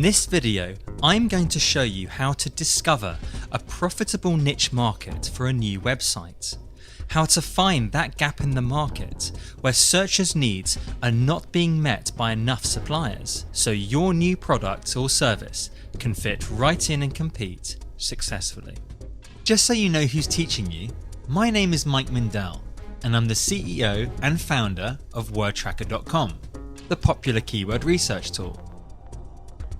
this video, I'm going to show you how to discover a profitable niche market for a new website. How to find that gap in the market where searchers' needs are not being met by enough suppliers, so your new product or service can fit right in and compete successfully. Just so you know who's teaching you, my name is Mike Mindell, and I'm the CEO and founder of Wordtracker.com, the popular keyword research tool.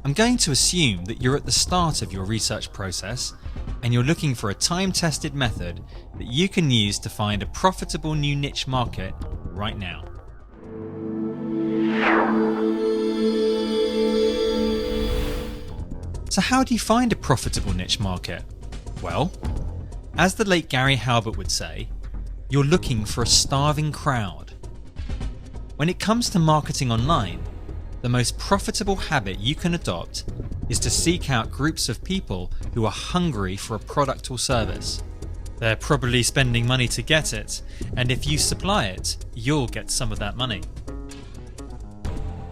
I'm going to assume that you're at the start of your research process and you're looking for a time-tested method that you can use to find a profitable new niche market right now. So how do you find a profitable niche market? Well, as the late Gary Halbert would say, you're looking for a starving crowd. When it comes to marketing online, the most profitable habit you can adopt is to seek out groups of people who are hungry for a product or service. They're probably spending money to get it, and if you supply it, you'll get some of that money.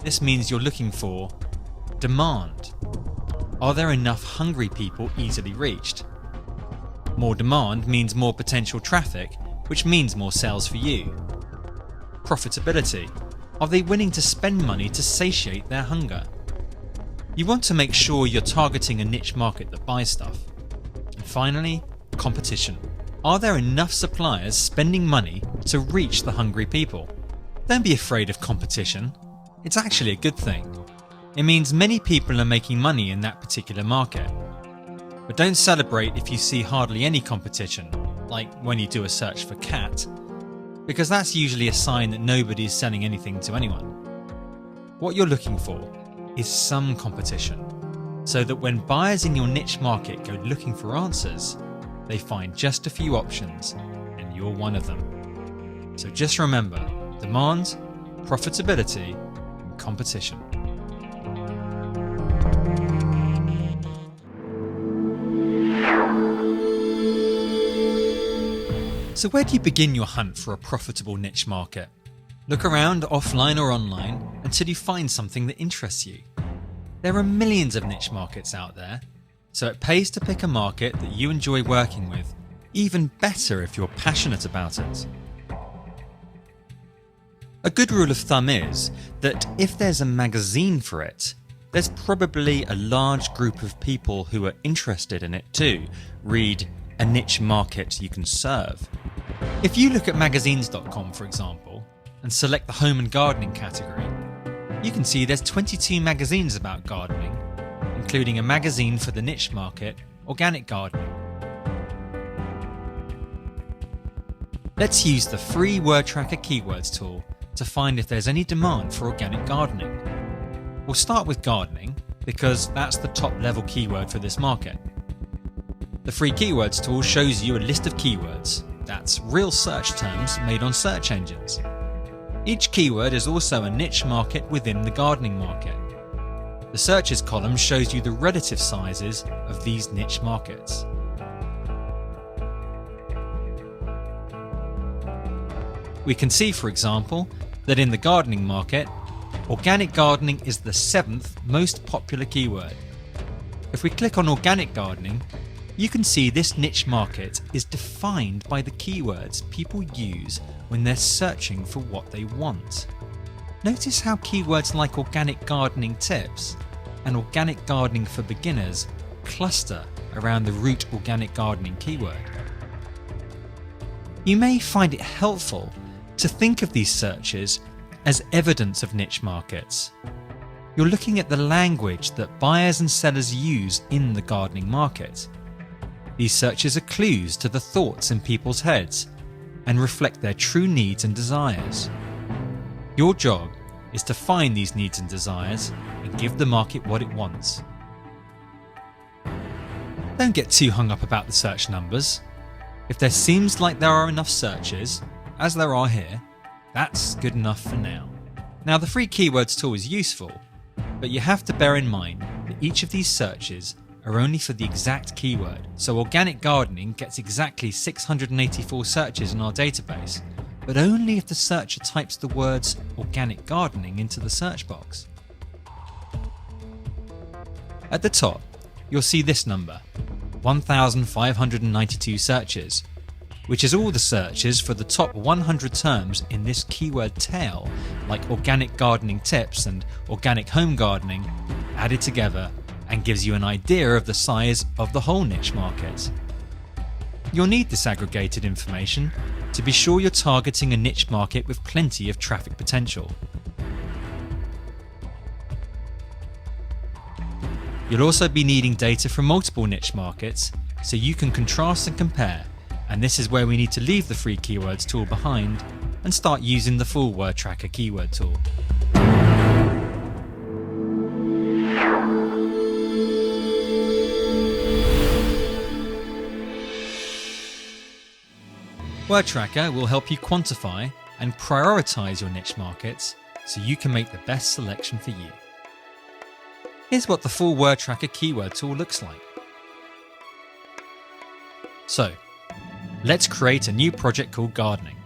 This means you're looking for demand. Are there enough hungry people easily reached? More demand means more potential traffic, which means more sales for you. Profitability. Are they willing to spend money to satiate their hunger? You want to make sure you're targeting a niche market that buys stuff. And finally, competition. Are there enough suppliers spending money to reach the hungry people? Don't be afraid of competition. It's actually a good thing. It means many people are making money in that particular market. But don't celebrate if you see hardly any competition, like when you do a search for cat, because that's usually a sign that nobody is selling anything to anyone. What you're looking for is some competition, so that when buyers in your niche market go looking for answers, they find just a few options and you're one of them. So just remember, demand, profitability, and competition. So where do you begin your hunt for a profitable niche market? Look around offline or online until you find something that interests you. There are millions of niche markets out there, so it pays to pick a market that you enjoy working with, even better if you're passionate about it. A good rule of thumb is that if there's a magazine for it, there's probably a large group of people who are interested in it too. Read a niche market you can serve. If you look at magazines.com, for example, and select the home and gardening category, you can see there's 22 magazines about gardening, including a magazine for the niche market, organic gardening. Let's use the free Wordtracker keywords tool to find if there's any demand for organic gardening. We'll start with gardening because that's the top level keyword for this market. The free keywords tool shows you a list of keywords. That's real search terms made on search engines. Each keyword is also a niche market within the gardening market. The searches column shows you the relative sizes of these niche markets. We can see, for example, that in the gardening market, organic gardening is the 7th most popular keyword. If we click on organic gardening, you can see this niche market is defined by the keywords people use when they're searching for what they want. Notice how keywords like organic gardening tips and organic gardening for beginners cluster around the root organic gardening keyword. You may find it helpful to think of these searches as evidence of niche markets. You're looking at the language that buyers and sellers use in the gardening market. These searches are clues to the thoughts in people's heads and reflect their true needs and desires. Your job is to find these needs and desires and give the market what it wants. Don't get too hung up about the search numbers. If there seems like there are enough searches, as there are here, that's good enough for now. Now, the free keywords tool is useful, but you have to bear in mind that each of these searches are only for the exact keyword. So organic gardening gets exactly 684 searches in our database, but only if the searcher types the words organic gardening into the search box. At the top, you'll see this number, 1,592 searches, which is all the searches for the top 100 terms in this keyword tail, like organic gardening tips and organic home gardening, added together and gives you an idea of the size of the whole niche market. You'll need this aggregated information to be sure you're targeting a niche market with plenty of traffic potential. You'll also be needing data from multiple niche markets so you can contrast and compare, and this is where we need to leave the free keywords tool behind and start using the full Wordtracker keyword tool. Wordtracker will help you quantify and prioritize your niche markets so you can make the best selection for you. Here's what the full Wordtracker keyword tool looks like. So, let's create a new project called gardening,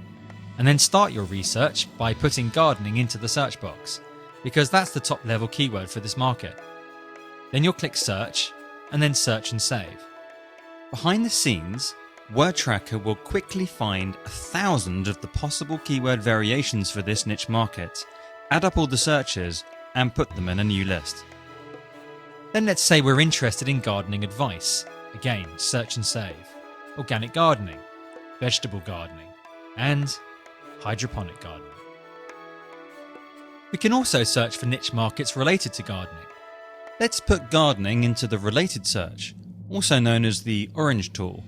and then start your research by putting gardening into the search box, because that's the top level keyword for this market. Then you'll click search, and then search and save. Behind the scenes, Wordtracker will quickly find 1,000 of the possible keyword variations for this niche market, add up all the searches, and put them in a new list. Then let's say we're interested in gardening advice. Again, search and save. Organic gardening, vegetable gardening, and hydroponic gardening. We can also search for niche markets related to gardening. Let's put gardening into the related search, also known as the orange tool.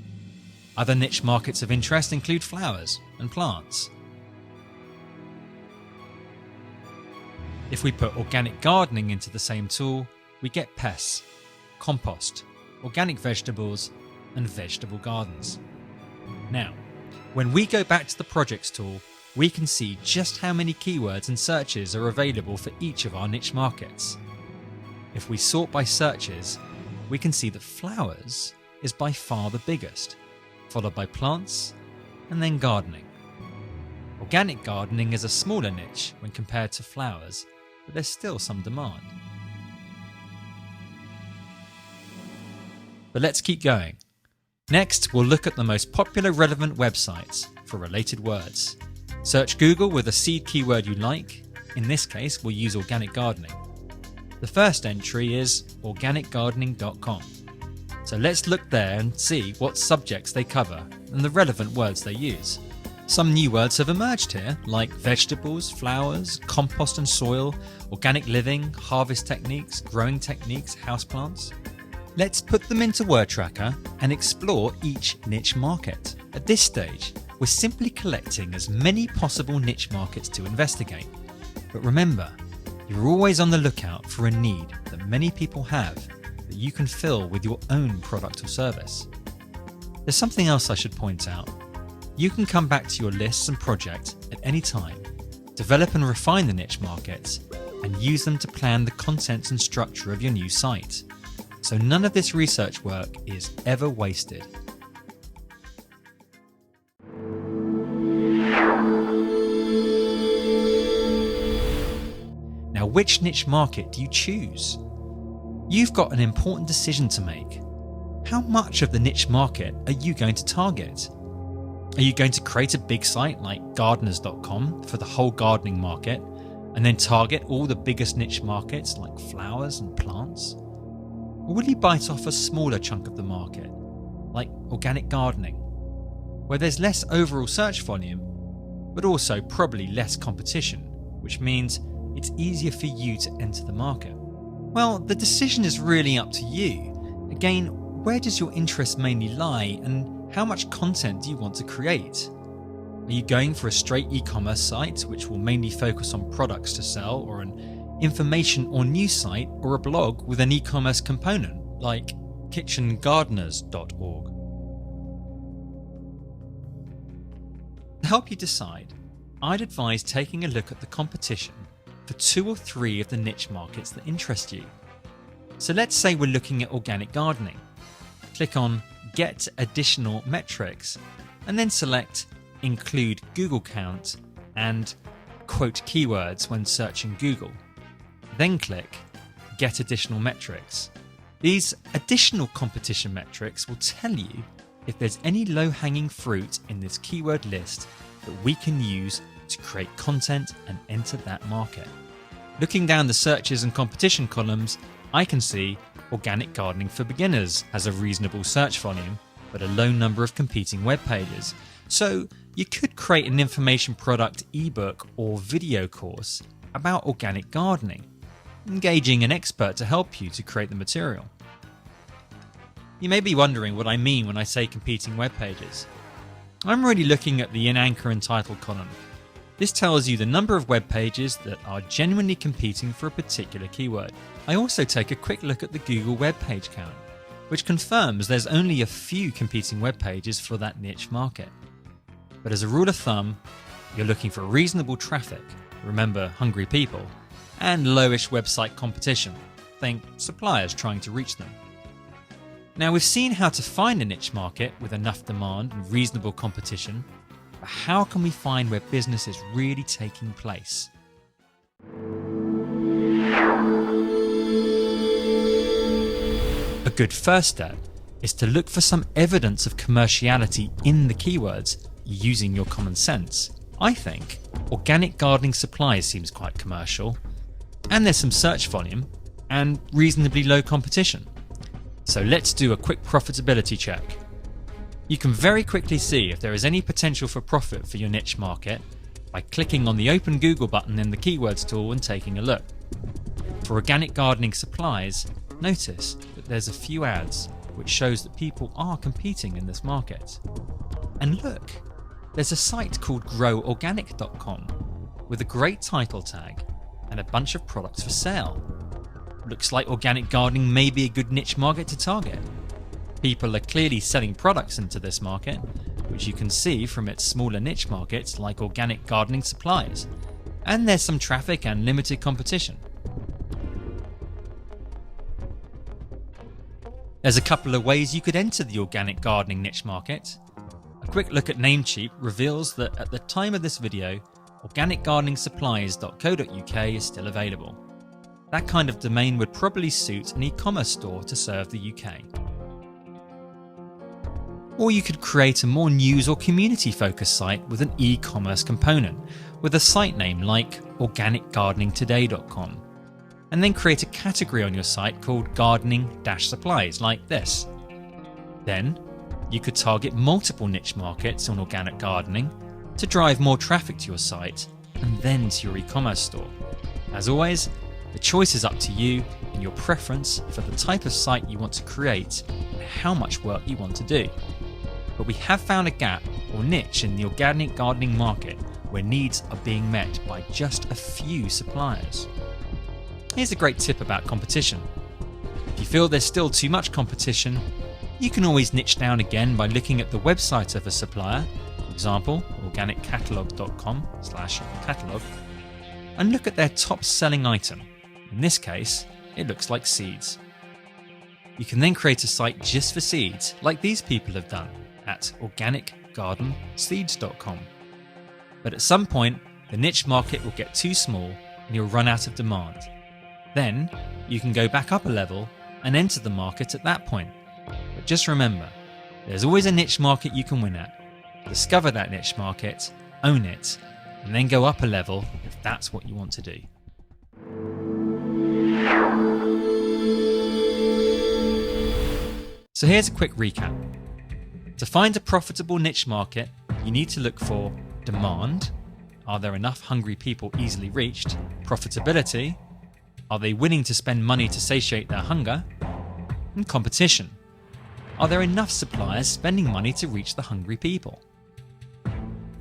Other niche markets of interest include flowers and plants. If we put organic gardening into the same tool, we get pests, compost, organic vegetables, and vegetable gardens. Now, when we go back to the projects tool, we can see just how many keywords and searches are available for each of our niche markets. If we sort by searches, we can see that flowers is by far the biggest, followed by plants, and then gardening. Organic gardening is a smaller niche when compared to flowers, but there's still some demand. But let's keep going. Next, we'll look at the most popular relevant websites for related words. Search Google with a seed keyword you like. In this case, we'll use organic gardening. The first entry is organicgardening.com. So let's look there and see what subjects they cover and the relevant words they use. Some new words have emerged here, like vegetables, flowers, compost and soil, organic living, harvest techniques, growing techniques, houseplants. Let's put them into Wordtracker and explore each niche market. At this stage, we're simply collecting as many possible niche markets to investigate. But remember, you're always on the lookout for a need that many people have that you can fill with your own product or service. There's something else I should point out. You can come back to your lists and project at any time, develop and refine the niche markets, and use them to plan the content and structure of your new site. So none of this research work is ever wasted. Now, which niche market do you choose? You've got an important decision to make. How much of the niche market are you going to target? Are you going to create a big site like gardeners.com for the whole gardening market and then target all the biggest niche markets like flowers and plants? Or will you bite off a smaller chunk of the market, like organic gardening, where there's less overall search volume, but also probably less competition, which means it's easier for you to enter the market? Well, the decision is really up to you. Again, where does your interest mainly lie, and how much content do you want to create? Are you going for a straight e-commerce site, which will mainly focus on products to sell, or an information or news site, or a blog with an e-commerce component, like kitchengardeners.org? To help you decide, I'd advise taking a look at the competition for 2 or 3 of the niche markets that interest you. So let's say we're looking at organic gardening. Click on Get Additional Metrics and then select Include Google Count and Quote Keywords when searching Google. Then click Get Additional Metrics These additional competition metrics will tell you if there's any low-hanging fruit in this keyword list that we can use to create content and enter that market. Looking down the searches and competition columns, I can see organic gardening for beginners has a reasonable search volume, but a low number of competing web pages. So you could create an information product, ebook, or video course about organic gardening, engaging an expert to help you to create the material. You may be wondering what I mean when I say competing web pages. I'm really looking at the in-anchor and title column. This tells you the number of web pages that are genuinely competing for a particular keyword. I also take a quick look at the Google web page count, which confirms there's only a few competing web pages for that niche market. But as a rule of thumb, you're looking for reasonable traffic, remember hungry people, and lowish website competition, think suppliers trying to reach them. Now we've seen how to find a niche market with enough demand and reasonable competition, but how can we find where business is really taking place? A good first step is to look for some evidence of commerciality in the keywords using your common sense. I think organic gardening supplies seems quite commercial, and there's some search volume and reasonably low competition. So let's do a quick profitability check. You can very quickly see if there is any potential for profit for your niche market by clicking on the Open Google button in the Keywords tool and taking a look. For organic gardening supplies, notice that there's a few ads which shows that people are competing in this market. And look, there's a site called groworganic.com with a great title tag and a bunch of products for sale. Looks like organic gardening may be a good niche market to target. People are clearly selling products into this market, which you can see from its smaller niche markets like organic gardening supplies, and there's some traffic and limited competition. There's a couple of ways you could enter the organic gardening niche market. A quick look at Namecheap reveals that at the time of this video, organicgardeningsupplies.co.uk is still available. That kind of domain would probably suit an e-commerce store to serve the UK. Or you could create a more news or community focused site with an e-commerce component with a site name like organicgardeningtoday.com, and then create a category on your site called gardening-supplies like this. Then you could target multiple niche markets on organic gardening to drive more traffic to your site and then to your e-commerce store. As always, the choice is up to you and your preference for the type of site you want to create and how much work you want to do. But we have found a gap or niche in the organic gardening market where needs are being met by just a few suppliers. Here's a great tip about competition. If you feel there's still too much competition, you can always niche down again by looking at the website of a supplier, for example, organiccatalog.com/catalog, and look at their top selling item. In this case, it looks like seeds. You can then create a site just for seeds, like these people have done at organicgardenseeds.com. But at some point, the niche market will get too small and you'll run out of demand. Then you can go back up a level and enter the market at that point. But just remember, there's always a niche market you can win at. Discover that niche market, own it, and then go up a level if that's what you want to do. So here's a quick recap. To find a profitable niche market, you need to look for demand. Are there enough hungry people easily reached? Profitability. Are they willing to spend money to satiate their hunger? And competition. Are there enough suppliers spending money to reach the hungry people?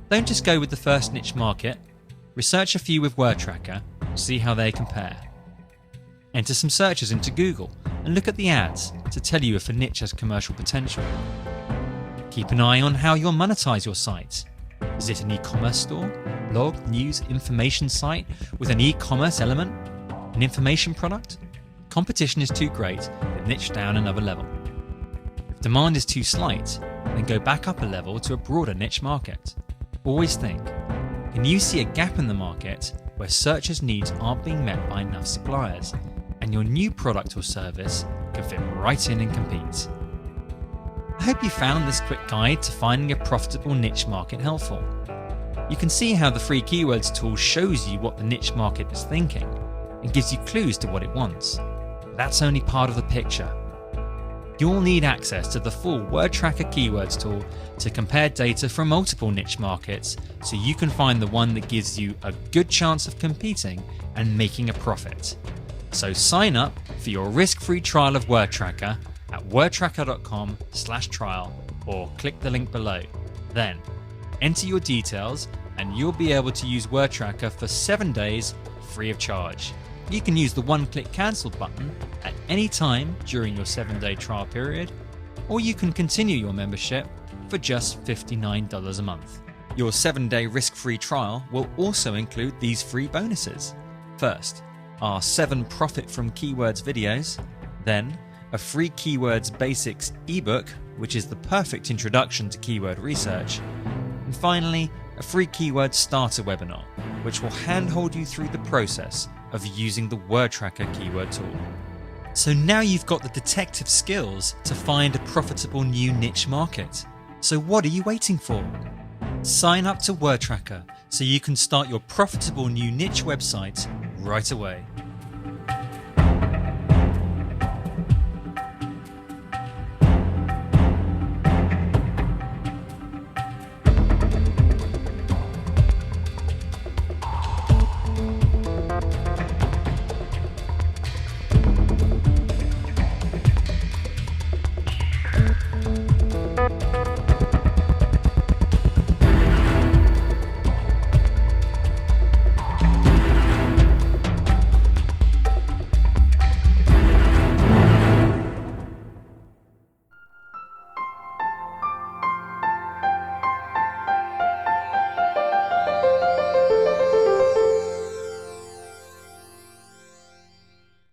Don't just go with the first niche market. Research a few with Wordtracker, see how they compare. Enter some searches into Google and look at the ads to tell you if a niche has commercial potential. Keep an eye on how you'll monetize your site. Is it an e-commerce store, blog, news, information site with an e-commerce element? An information product? Competition is too great, then niche down another level. If demand is too slight, then go back up a level to a broader niche market. Always think, can you see a gap in the market where searchers' needs aren't being met by enough suppliers, and your new product or service can fit right in and compete. I hope you found this quick guide to finding a profitable niche market helpful. You can see how the free keywords tool shows you what the niche market is thinking and gives you clues to what it wants. But that's only part of the picture. You'll need access to the full Wordtracker keywords tool to compare data from multiple niche markets so you can find the one that gives you a good chance of competing and making a profit. So sign up for your risk-free trial of Wordtracker at wordtracker.com/trial or click the link below. Then enter your details and you'll be able to use Wordtracker for 7 days free of charge. You can use the one-click cancel button at any time during your 7-day trial period, or you can continue your membership for just $59 a month. Your 7-day risk-free trial will also include these free bonuses. First, our 7 Profit from Keywords videos, then a free Keywords Basics ebook, which is the perfect introduction to keyword research, and finally, a free Keyword Starter webinar, which will handhold you through the process of using the Wordtracker keyword tool. So now you've got the detective skills to find a profitable new niche market. So what are you waiting for? Sign up to Wordtracker so you can start your profitable new niche website right away.